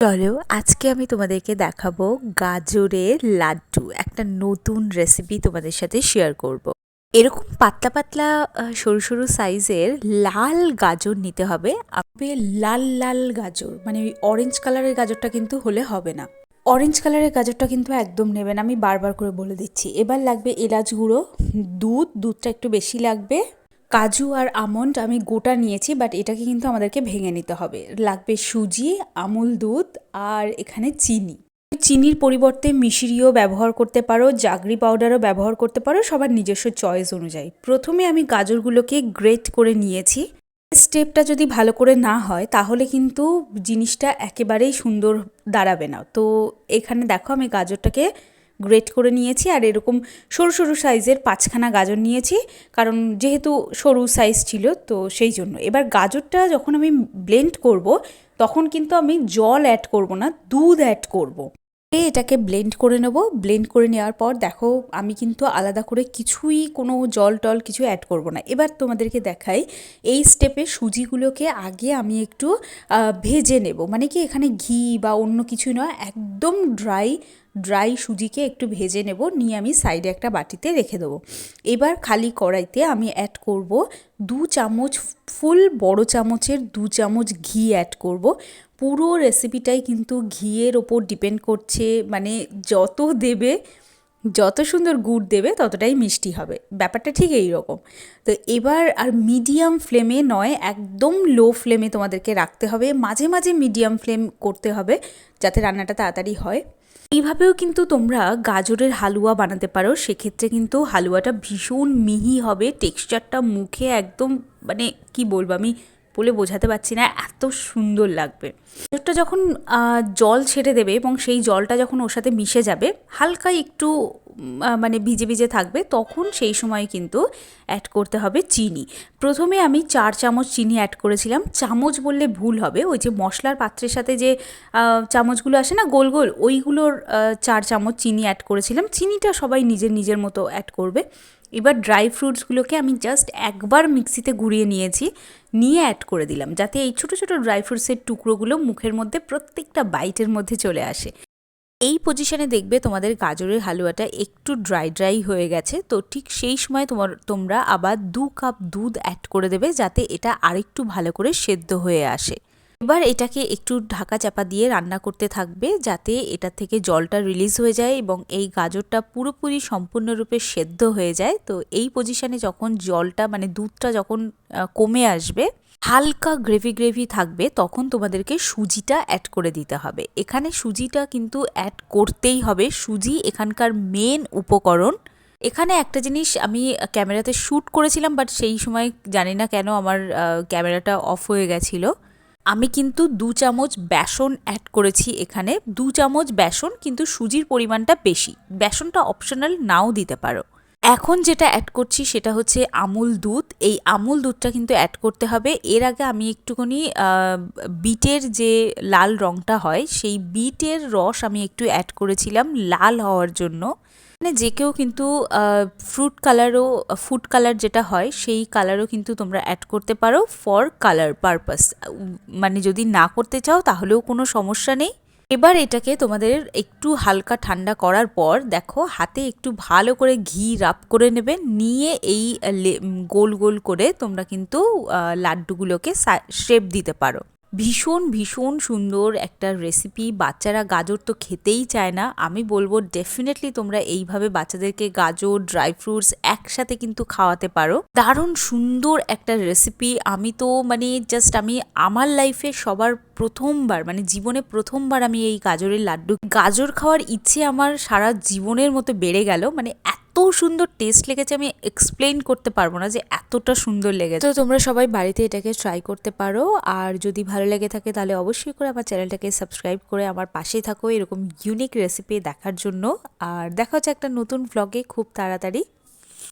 চলো আজকে আমি তোমাদেরকে দেখাবো গাজরের লাড্ডু। একটা নতুন রেসিপি তোমাদের সাথে শেয়ার করব। এরকম পাতলা পাতলা সরু সরু সাইজের লাল গাজর নিতে হবে। লাল লাল গাজর, মানে ওই অরেঞ্জ কালারের গাজরটা কিন্তু হলে হবে না। অরেঞ্জ কালারের গাজরটা কিন্তু একদম নেবেন, আমি বারবার করে বলে দিচ্ছি। এবার লাগবে এলাচ গুঁড়ো, দুধটা একটু বেশি লাগবে, কাজু আর আমন্ড আমি গোটা নিয়েছি, বাট এটাকে কিন্তু আমাদেরকে ভেঙে নিতে হবে। লাগবে সুজি, আমুল দুধ আর এখানে চিনি। চিনির পরিবর্তে মিশরিও ব্যবহার করতে পারো, জাগরি পাউডারও ব্যবহার করতে পারো, সবার নিজস্ব চয়েস অনুযায়ী। প্রথমে আমি গাজরগুলোকে গ্রেট করে নিয়েছি। স্টেপটা যদি ভালো করে না হয় তাহলে কিন্তু জিনিসটা একেবারেই সুন্দর দাঁড়াবে না। তো এখানে দেখো আমি গাজরটাকে গ্রেট করে নিয়েছি, আর এরকম সরু সরু সাইজের 5খানা গাজর নিয়েছি, কারণ যেহেতু সরু সাইজ ছিল তো সেই জন্য। এবার গাজরটা যখন আমি ব্লেন্ড করব তখন কিন্তু আমি জল অ্যাড করব না, দুধ অ্যাড করব। এটাকে ব্লেন্ড করে নেব। ব্লেন্ড করে নেওয়ার পর দেখো আমি কিন্তু আলাদা করে কিছুই কোনো জল টল কিছু অ্যাড করব না। এবার তোমাদেরকে দেখাই, এই স্টেপে সুজিগুলোকে আগে আমি একটু ভেজে নেব। মানে কি এখানে ঘি বা অন্য কিছু নয়, একদম ড্রাই সুজিকে একটু ভেজে নেব, নিয়ে আমি সাইডে একটা বাটিতে রেখে দেবো। এবার খালি কড়াইতে আমি অ্যাড করব 2 চামচ, ফুল বড় চামচের 2 চামচ ঘি অ্যাড করব। পুরো রেসিপিটাই কিন্তু ঘিয়ের ওপর ডিপেন্ড করছে, মানে যত দেবে, যত সুন্দর গুড় দেবে ততটাই মিষ্টি হবে, ব্যাপারটা ঠিক এই রকম। তো এবার আর মিডিয়াম ফ্লেমে নয়, একদম লো ফ্লেমে তোমাদেরকে রাখতে হবে, মাঝে মাঝে মিডিয়াম ফ্লেম করতে হবে যাতে রান্নাটা তাড়াতাড়ি হয়। এইভাবেও কিন্তু তোমরা গাজরের হালুয়া বানাতে পারো, সেক্ষেত্রে কিন্তু হালুয়াটা ভীষণ মিহি হবে, টেক্সচারটা মুখে একদম, মানে কি বলবো, আমি বলে বোঝাতে পারছি না, এত সুন্দর লাগবে। গাজরটা যখন জল ছেড়ে দেবে এবং সেই জলটা যখন ওর সাথে মিশে যাবে, হালকা একটু মানে ভিজে ভিজে থাকবে, তখন সেই সময় কিন্তু অ্যাড করতে হবে চিনি। প্রথমে আমি 4 চামচ চিনি অ্যাড করেছিলাম। চামচ বললে ভুল হবে, ওই যে মশলার পাত্রের সাথে যে চামচগুলো আসে না গোল গোল, ওইগুলোর 4 চামচ চিনি অ্যাড করেছিলাম। চিনিটা সবাই নিজের নিজের মতো অ্যাড করবে। এবার ড্রাই ফ্রুটসগুলোকে আমি জাস্ট একবার মিক্সিতে ঘুরিয়ে নিয়েছি, নিয়ে অ্যাড করে দিলাম, যাতে এই ছোটো ছোটো ড্রাই ফ্রুটসের টুকরোগুলো মুখের মধ্যে প্রত্যেকটা বাইটের মধ্যে চলে আসে। এই পজিশনে দেখবে তোমাদের গাজরের হালুয়াটা একটু ড্রাই হয়ে গেছে, তো ঠিক সেই সময় তোমরা আবার 2 কাপ দুধ অ্যাড করে দেবে, যাতে এটা আরেকটু ভালো করে সেদ্ধ হয়ে আসে। এবার এটাকে একটু ঢাকা চাপা দিয়ে রান্না করতে থাকবে, যাতে এটা থেকে জলটা রিলিজ হয়ে যায় এবং এই গাজরটা পুরোপুরি সম্পূর্ণরূপে সেদ্ধ হয়ে যায়। তো এই পজিশনে যখন জলটা, মানে দুধটা যখন কমে আসবে, হালকা গ্রেভি থাকবে, তখন তোমাদেরকে সুজিটা অ্যাড করে দিতে হবে। এখানে সুজিটা কিন্তু অ্যাড করতেই হবে, সুজি এখানকার মেন উপকরণ। এখানে একটা জিনিস আমি ক্যামেরাতে শ্যুট করেছিলাম, বাট সেই সময় জানি না কেন আমার ক্যামেরাটা অফ হয়ে গেছিলো। আমি কিন্তু 2 চামচ বেসন অ্যাড করেছি এখানে। 2 চামচ বেসন, কিন্তু সুজির পরিমাণটা বেশি। বেসনটা অপশনাল, নাও দিতে পারো। এখন যেটা অ্যাড করছি সেটা হচ্ছে আমুল দুধ। এই আমুল দুধটা কিন্তু অ্যাড করতে হবে। এর আগে আমি একটুখানি বিটের যে লাল রঙটা হয়, সেই বিটের রস আমি একটু অ্যাড করেছিলাম লাল হওয়ার জন্য। মানে যে কেউ কিন্তু ফুড কালার যেটা হয় সেই কালারও কিন্তু তোমরা অ্যাড করতে পারো ফর কালার পারপাস। মানে যদি না করতে চাও তাহলেও কোনো সমস্যা নেই। এবার এটাকে তোমাদের একটু হালকা ঠান্ডা করার পর দেখো হাতে একটু ভালো করে ঘি রাব করে নেবে, নিয়ে এই গোল গোল করে তোমরা কিন্তু লাড্ডুগুলোকে শেপ দিতে পারো। ভীষণ সুন্দর একটা রেসিপি। বাচ্চারা গাজর তো খেতেই চায় না, আমি বলবো ডেফিনেটলি তোমরা এইভাবে বাচ্চাদেরকে গাজর, ড্রাই ফ্রুটস একসাথে কিন্তু খাওয়াতে পারো। দারুণ সুন্দর একটা রেসিপি। আমি তো মানে জাস্ট আমি আমার লাইফে সবার প্রথমবার, মানে জীবনে প্রথমবার আমি এই গাজর খাওয়ার ইচ্ছে আমার সারা জীবনের মতো বেড়ে গেল। মানে এত সুন্দর টেস্ট লেগেছে, আমি এক্সপ্লেন করতে পারবো না যে এতটা সুন্দর লেগেছে। তো তোমরা সবাই বাড়িতে এটাকে ট্রাই করতে পারো, আর যদি ভালো লেগে থাকে তাহলে অবশ্যই করে আমার চ্যানেলটাকে সাবস্ক্রাইব করে আমার পাশেই থাকো এরকম ইউনিক রেসিপি দেখার জন্য। আর দেখা হচ্ছে একটা নতুন ভ্লগে খুব তাড়াতাড়ি।